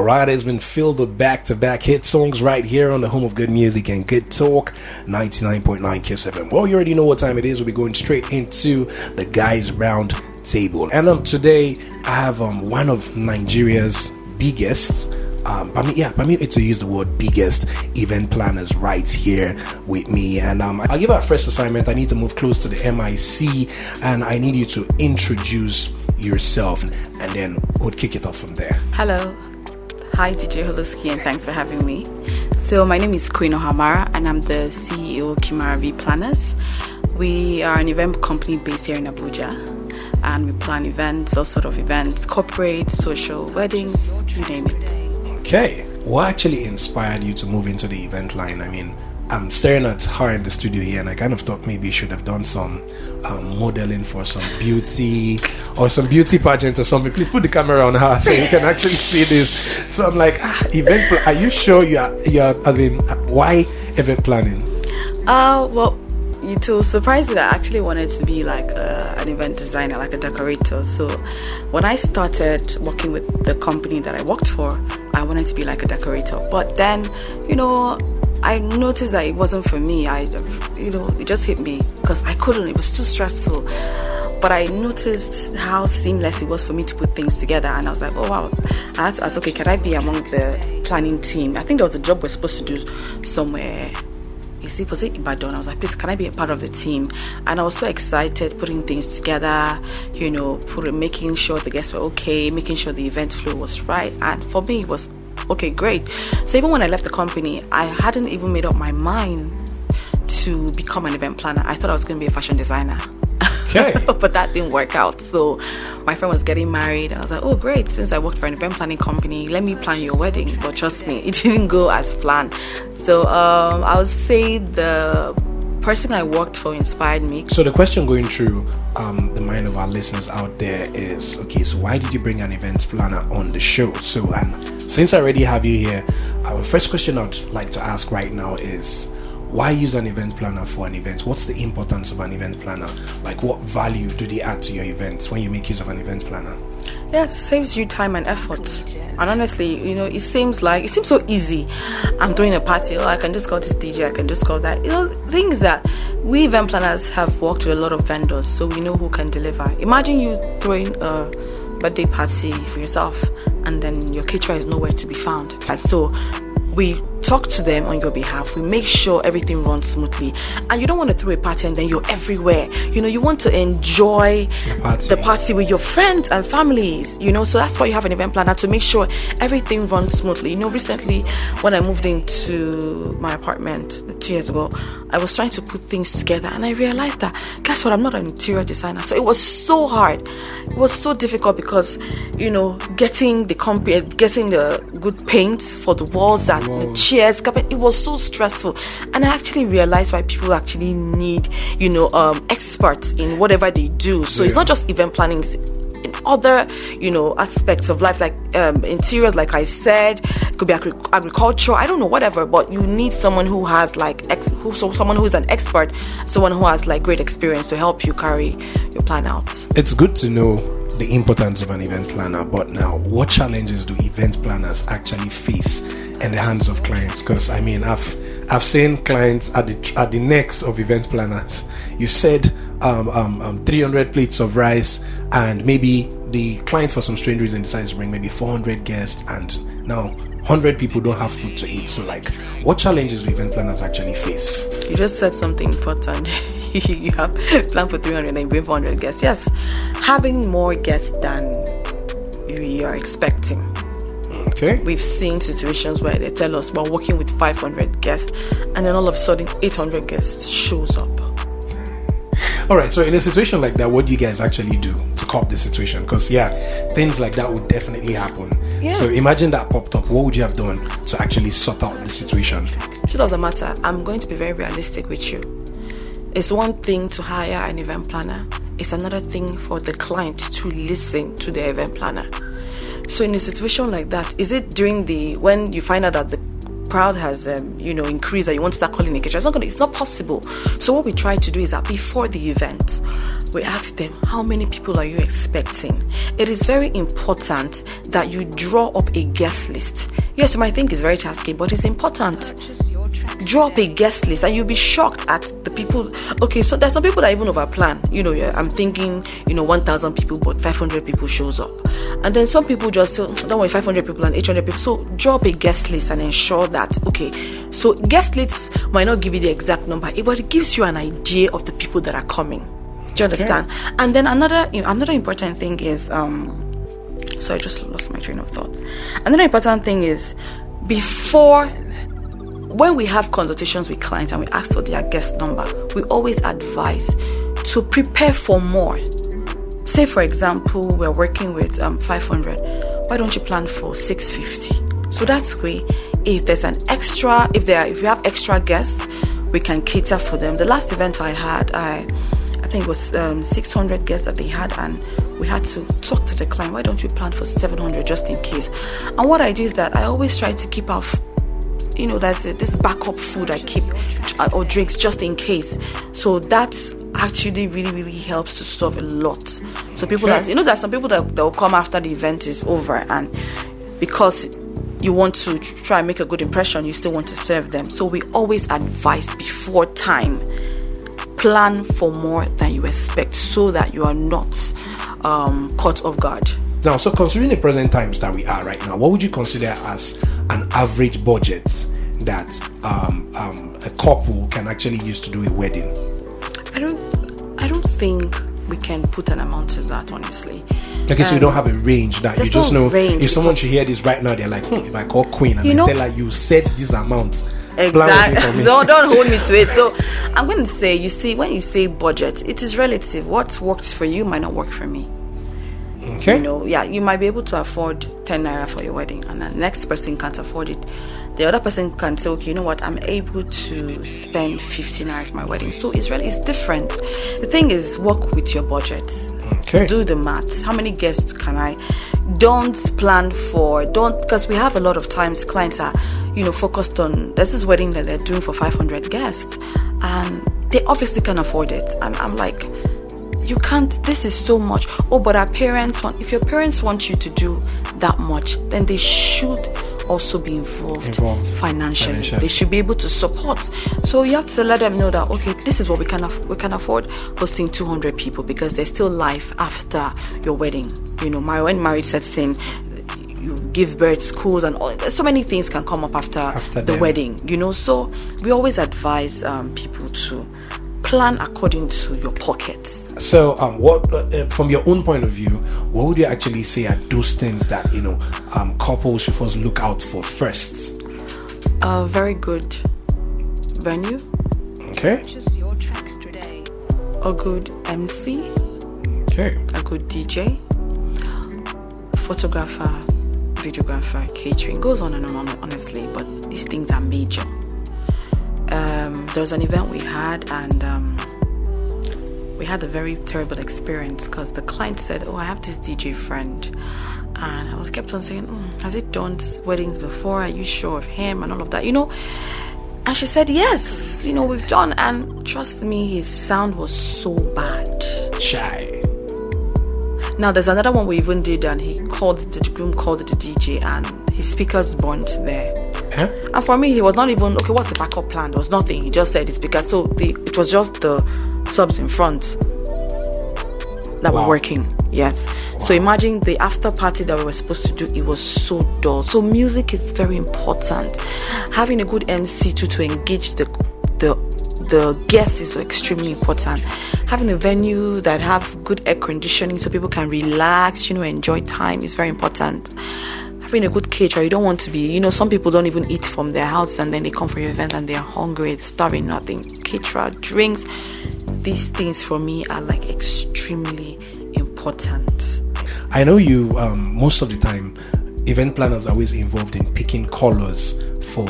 Alright, it's been filled with back-to-back hit songs right here on the home of good music and good talk, 99.9 Kiss FM. Well, you already know what time it is. We'll be going straight into the guys round table. And today, I have one of Nigeria's biggest, permit to use the word biggest event planners right here with me. And I'll give our first assignment. I need to move close to the MIC and I need you to introduce yourself and then we'll kick it off from there. Hello. Hi DJ Holoski and thanks for having me. So my name is Queen Ohamara and I'm the CEO of Kimara V Planners. We are an event company based here in Abuja and we plan events, all sort of events, corporate, social, weddings, you name it. Okay, what actually inspired you to move into the event line? I mean, I'm staring at her in the studio here and I kind of thought maybe you should have done some modeling for some beauty or some beauty pageant or something. Please put the camera on her so you can actually see this. So I'm like, are you sure you're as in, why event planning? Well, it will surprise you that I actually wanted to be like an event designer, like a decorator. So when I started working with the company that I worked for, I wanted to be like a decorator. But then, I noticed that it wasn't for me. It just hit me because I couldn't. It was too stressful. But I noticed how seamless it was for me to put things together. And I was like, oh, wow. I had to ask, okay, can I be among the planning team? I think there was a job we're supposed to do somewhere. Was it Ibadan? I was like, please, can I be a part of the team? And I was so excited putting things together, making sure the guests were okay, making sure the event flow was right. And for me, it was okay, great. So even when I left the company, I hadn't even made up my mind to become an event planner. I thought I was going to be a fashion designer. Okay. But that didn't work out. So my friend was getting married. I was like, oh, great. Since I worked for an event planning company, let me plan your wedding. But trust me, it didn't go as planned. So I would say the person I worked for inspired me. So the question going through the mind of our listeners out there is, okay, so why did you bring an event planner on the show? So, and since I already have you here, our first question I'd like to ask right now is, why use an event planner for an event? What's the importance of an event planner? Like, what value do they add to your events when you make use of an event planner? Yes, it saves you time and effort. And honestly, it seems so easy. I'm throwing a party. I can just call this DJ. I can just call that. Things that we event planners have worked with a lot of vendors, so we know who can deliver. Imagine you throwing a birthday party for yourself, and then your caterer is nowhere to be found. And so we talk to them on your behalf. We make sure everything runs smoothly. And you don't want to throw a party and then you're everywhere. You want to enjoy the party with your friends and families. So that's why you have an event planner, to make sure everything runs smoothly. Recently when I moved into my apartment 2 years ago, I was trying to put things together and I realized that, guess what, I'm not an interior designer. So it was so hard. It was so difficult because, getting the good paint for the walls and the chairs, carpet, it was so stressful. And I actually realized why people actually need, experts in whatever they do. So it's not just event planning, in other, aspects of life, like interiors, like I said, it could be agriculture, I don't know, whatever. But you need someone who has someone who is an expert, someone who has great experience to help you carry your plan out. It's good to know the importance of an event planner, but now, what challenges do event planners actually face in the hands of clients? Because I've seen clients at the necks of event planners. You said 300 plates of rice, and maybe the client for some strange reason decides to bring maybe 400 guests, and now 100 people don't have food to eat. So what challenges do event planners actually face? You just said something important. You have planned for 300 and you bring 400 guests. Yes, having more guests than you are expecting. Okay. We've seen situations where they tell us we're working with 500 guests and then all of a sudden 800 guests shows up. Alright, so in a situation like that, what do you guys actually do to cope the situation? Because things like that would definitely happen. Yes. So imagine that popped up. What would you have done to actually sort out the situation? Truth of the matter, I'm going to be very realistic with you. It's one thing to hire an event planner. It's another thing for the client to listen to the event planner. So in a situation like that, is it when you find out that the crowd has increased, that you want to start calling a caterer? It's not possible. So what we try to do is that before the event, we ask them, how many people are you expecting? It is very important that you draw up a guest list. Yes, you might think it's very tasky, but it's important. Draw up a guest list and you'll be shocked at the people. Okay, so there's some people that even overplan. I'm thinking, 1,000 people, but 500 people shows up. And then some people just say, don't worry, 500 people and 800 people. So draw up a guest list and ensure that, okay, so guest lists might not give you the exact number, but it gives you an idea of the people that are coming. Do you understand? Okay. And then another important thing is, so I just lost my train of thought. Another important thing is, when we have consultations with clients and we ask for their guest number, we always advise to prepare for more. Say, for example, we're working with 500. Why don't you plan for 650? So that's way, if there's an extra, if you have extra guests, we can cater for them. The last event I had, I think it was 600 guests that they had, and we had to talk to the client. Why don't you plan for 700 just in case? And what I do is that I always try to keep our there's this backup food I keep, or drinks just in case. So that actually really, really helps to solve a lot. So people there's some people that will come after the event is over, and because you want to try and make a good impression, you still want to serve them. So we always advise before time, plan for more than you expect so that you are not caught off guard. Now, so considering the present times that we are right now, what would you consider as an average budget that a couple can actually use to do a wedding? I don't think we can put an amount to that, honestly. Okay, so you don't have a range that you just know. If someone should hear this right now, they're like, if I call Queen and I tell her you said this amount, exactly. So don't hold me to it. So I'm going to say, when you say budget, it is relative. What works for you might not work for me. Okay. You might be able to afford 10 naira for your wedding, and the next person can't afford it. The other person can say, okay, you know what, I'm able to spend 50 naira for my wedding. So it's different. The thing is, work with your budget. Okay. Do the maths. How many guests can I? Because we have a lot of times clients are, focused on, there's this wedding that they're doing for 500 guests, and they obviously can afford it. And I'm like, you can't, this is so much. But if your parents want you to do that much, then they should also be involved financially. They should be able to support. So you have to let them know that, okay, this is what we can afford hosting 200 people, because there's still life after your wedding. When marriage sets in, you give birth, schools, and all. So many things can come up after the wedding. So we always advise people to plan according to your pockets. So, what from your own point of view, what would you actually say are those things that couples should first look out for first? A very good venue. Okay. A good MC. Okay. A good DJ. Photographer, videographer, catering. Goes on and on, honestly, but these things are major. There was an event we had, and we had a very terrible experience because the client said, I have this DJ friend, and I kept on saying, has he done weddings before? Are you sure of him? And all of that, and she said, yes, we've done. And trust me, his sound was so bad. Shy. Now there's another one we even did, and the groom called the DJ, and his speakers burnt there. Huh? And for me, he was not even, okay, what's the backup plan? There was nothing. He just said his speakers. So it was just the subs in front that were working. Yes. Wow. So imagine the after party that we were supposed to do, it was so dull. So music is very important. Having a good MC to engage the guests is extremely important. Having a venue that have good air conditioning so people can relax, enjoy time is very important. Having a good caterer, you don't want to be, some people don't even eat from their house and then they come for your event and they're hungry, they're starving, nothing. Caterer, drinks, these things for me are like extremely important. I know you, most of the time, event planners are always involved in picking colors for,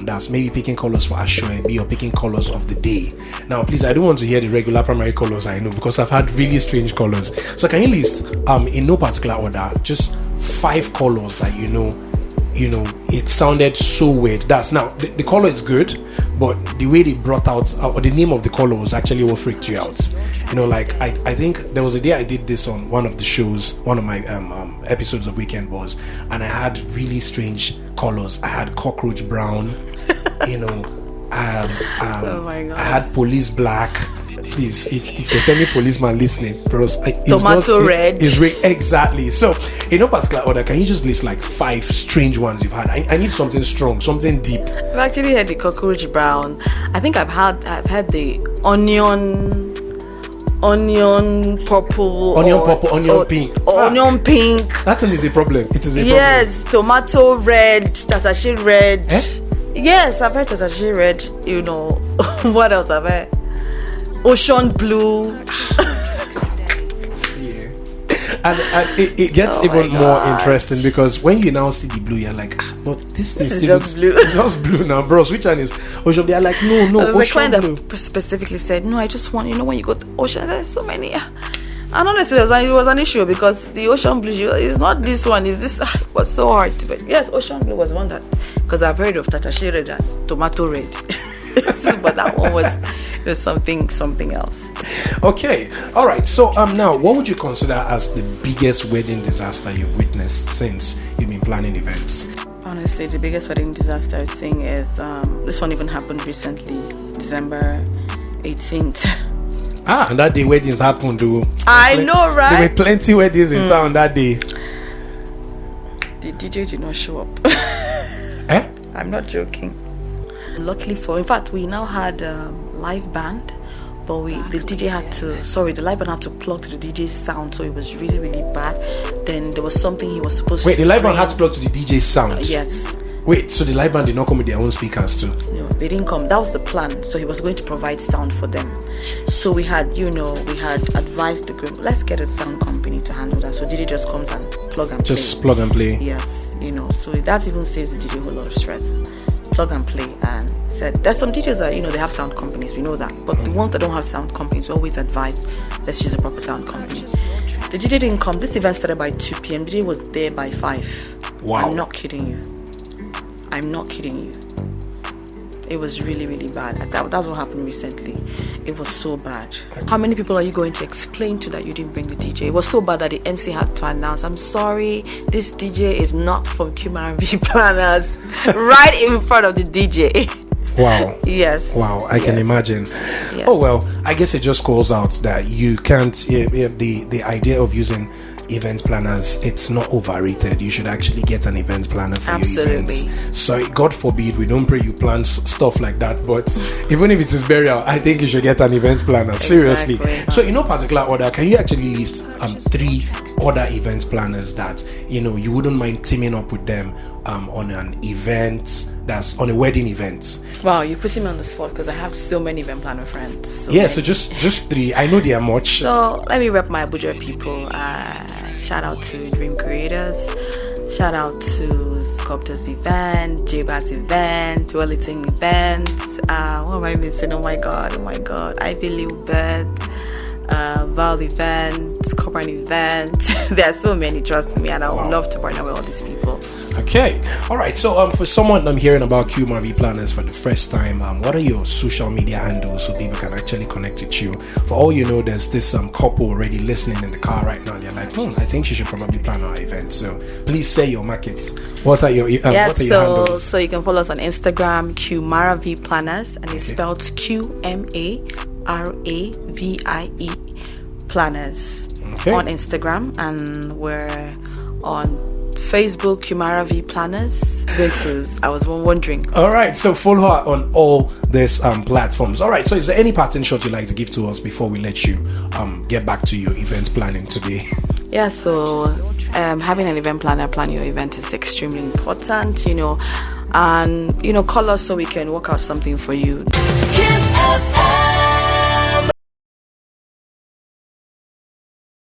that's maybe picking colors for Ashoebi or picking colors of the day. Now, please, I don't want to hear the regular primary colors I know, because I've had really strange colors. So can you list, in no particular order, just 5 colors that it sounded so weird? That's now the color is good, but the way they brought out or the name of the color was actually what freaked you out. You know, like I think there was a day I did this on one of the shows, one of my episodes of Weekenbuzz, and I had really strange colors. I had cockroach brown, you know, oh my God. I had police black. Please, if there's any policeman listening, bros, tomato red. Exactly. So, in no particular order, can you just list like 5 strange ones you've had? I need something strong, something deep. I've actually had the cockroach brown. I think I've had the onion purple, onion pink. Onion pink. That's an easy problem. It is a yes, problem. Tomato red, tatashe red. Eh? Yes, I've had tatashe red. You know, what else have I? Ocean blue. And it gets even more God. interesting because when you now see the blue, you're like, but this is still just blue. It's just blue now, bros. Which one is ocean? They're like, no, There's a client blue. that specifically said, no, I just want, when you go to ocean, there's so many. And honestly, it was an issue because the ocean blue is not this one, is this. It was so hard to, but yes, ocean blue was one that, because I've heard of tatashe red and tomato red. But that one was something else. Okay, all right. So now, what would you consider as the biggest wedding disaster you've witnessed since you've been planning events? Honestly, the biggest wedding disaster I think is this one even happened recently, December 18th. And that day weddings happened, though. I know, right? There were plenty weddings in town that day. The DJ did not show up. Eh? I'm not joking. Luckily in fact, we now had live band, but the live band had to plug to the DJ's sound, so it was really, really bad. Then there was something he was supposed to. Wait, the live band had to plug to the DJ's sound? Yes. Wait, so the live band did not come with their own speakers too? No, they didn't come. That was the plan. So he was going to provide sound for them. So we had advised the group, let's get a sound company to handle that. So DJ just comes and plug and play. Just plug and play. Yes, so that even saves the DJ a whole lot of stress. Plug and play. And said there's some DJs that they have sound companies, we know that, but the ones that don't have sound companies, we always advise let's use a proper sound company. The DJ didn't come. This event started by 2 p.m. The DJ was there by 5. Wow. I'm not kidding you. It was really, really bad. That's what happened recently. It was so bad. How many people are you going to explain to that you didn't bring the DJ? It was so bad that the MC had to announce, I'm sorry, this DJ is not from QMRV Planners, right in front of the DJ. Wow. Yes. Wow, I can imagine. Yes. Oh, well, I guess it just calls out that you can't, the idea of using event planners, it's not overrated. You should actually get an event planner for your events. Sorry, God forbid, we don't pray you plan stuff like that, but even if it is burial, I think you should get an event planner. Seriously. Exactly. So in no particular order, can you actually list 3 other event planners that you wouldn't mind teaming up with them on an event that's on a wedding event? Wow, you put him on the spot because I have so many event planner friends. So just 3. I know they are much. So let me rep my Abuja people. Shout out to Dream Creators. Shout out to Sculptors Event, J-Bass Event, Wellington Event. What am I missing? Oh my god. I Believe Bet, Val Event, Corporate Event. There are so many, trust me, and I would love to partner with all these people. Okay, all right. So for someone hearing about QMRV Planners for the first time, what are your social media handles so people can actually connect with you? For all you know, there's this couple already listening in the car right now. They're like, I think she should probably plan our event. So please say your markets. What are your handles? So you can follow us on Instagram, QMRV Planners, and it's spelled QMARAVIE Planners on Instagram, and we're on Facebook, Kumara V Planners. I was wondering. All right, so follow her on all these platforms. All right, so is there any pattern shot you'd like to give to us before we let you get back to your event planning today? Yeah, so having an event planner plan your event is extremely important, and call us so we can work out something for you. Kiss FM.